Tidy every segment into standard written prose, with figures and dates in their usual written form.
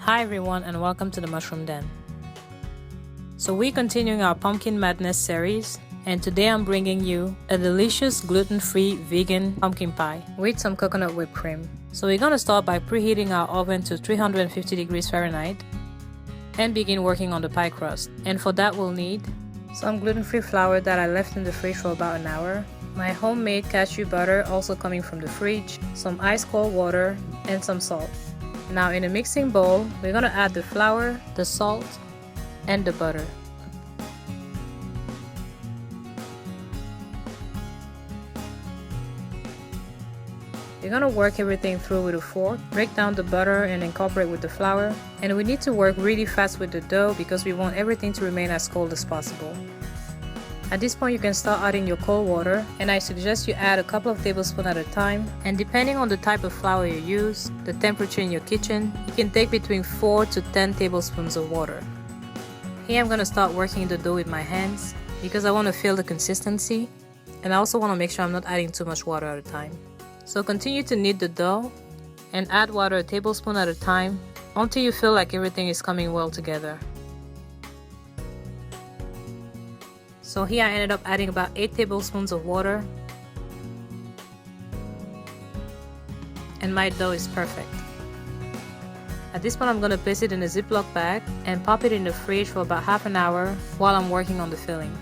Hi everyone and welcome to the Mushroom Den. So we're continuing our Pumpkin Madness series, and today I'm bringing you a delicious gluten-free vegan pumpkin pie with some coconut whipped cream. So we're gonna start by preheating our oven to 350 degrees Fahrenheit and begin working on the pie crust. And for that we'll need some gluten-free flour that I left in the fridge for about an hour, my homemade cashew butter also coming from the fridge, some ice cold water, and some salt. Now in a mixing bowl, we're going to add the flour, the salt, and the butter. You're going to work everything through with a fork, break down the butter and incorporate with the flour. And we need to work really fast with the dough because we want everything to remain as cold as possible. At this point you can start adding your cold water, and I suggest you add a couple of tablespoons at a time, and depending on the type of flour you use, the temperature in your kitchen, you can take between 4 to 10 tablespoons of water. Here I'm going to start working the dough with my hands because I want to feel the consistency, and I also want to make sure I'm not adding too much water at a time. So continue to knead the dough and add water a tablespoon at a time until you feel like everything is coming well together. So here I ended up adding about 8 tablespoons of water, and my dough is perfect. At this point I'm going to place it in a Ziploc bag and pop it in the fridge for about half an hour while I'm working on the filling.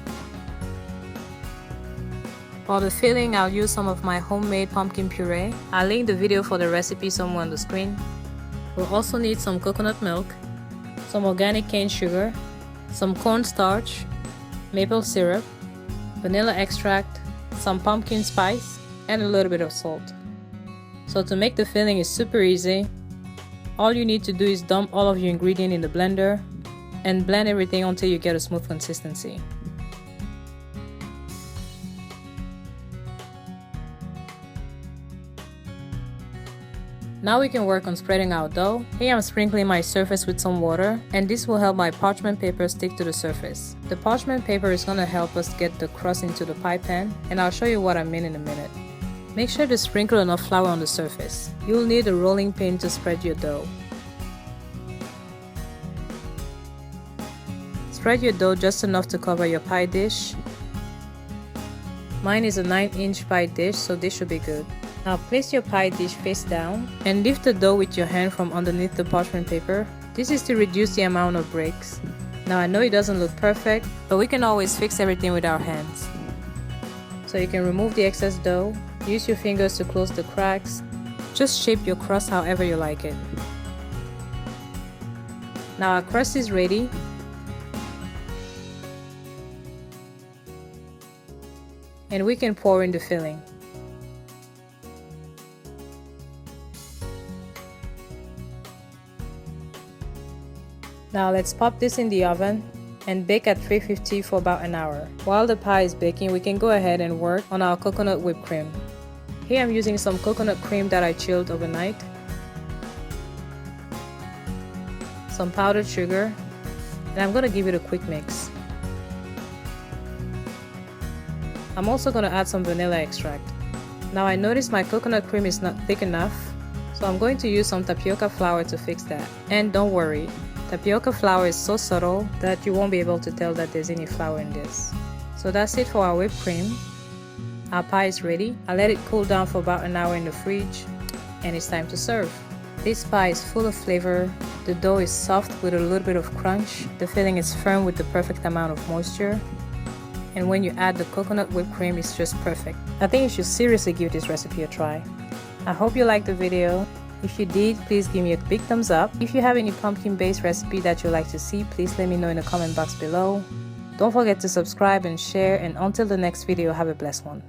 For the filling I'll use some of my homemade pumpkin puree. I'll link the video for the recipe somewhere on the screen. We'll also need some coconut milk, some organic cane sugar, some cornstarch, maple syrup, vanilla extract, some pumpkin spice, and a little bit of salt. So to make the filling is super easy. All you need to do is dump all of your ingredients in the blender and blend everything until you get a smooth consistency. Now we can work on spreading our dough. Here I'm sprinkling my surface with some water, and this will help my parchment paper stick to the surface. The parchment paper is going to help us get the crust into the pie pan, and I'll show you what I mean in a minute. Make sure to sprinkle enough flour on the surface. You'll need a rolling pin to spread your dough. Spread your dough just enough to cover your pie dish. Mine is a 9-inch pie dish, so this should be good. Now place your pie dish face down and lift the dough with your hand from underneath the parchment paper. This is to reduce the amount of breaks. Now I know it doesn't look perfect, but we can always fix everything with our hands. So you can remove the excess dough, use your fingers to close the cracks. Just shape your crust however you like it. Now our crust is ready. And we can pour in the filling. Now let's pop this in the oven and bake at 350 for about an hour. While the pie is baking, we can go ahead and work on our coconut whipped cream. Here I'm using some coconut cream that I chilled overnight, some powdered sugar, and I'm going to give it a quick mix. I'm also going to add some vanilla extract. Now I noticed my coconut cream is not thick enough, so I'm going to use some tapioca flour to fix that. And don't worry, tapioca flour is so subtle that you won't be able to tell that there's any flour in this. So that's it for our whipped cream. Our pie is ready. I let it cool down for about an hour in the fridge, and it's time to serve. This pie is full of flavor. The dough is soft with a little bit of crunch. The filling is firm with the perfect amount of moisture. And when you add the coconut whipped cream, it's just perfect. I think you should seriously give this recipe a try. I hope you liked the video. If you did, please give me a big thumbs up. If you have any pumpkin-based recipe that you'd like to see, please let me know in the comment box below. Don't forget to subscribe and share, and until the next video, have a blessed one.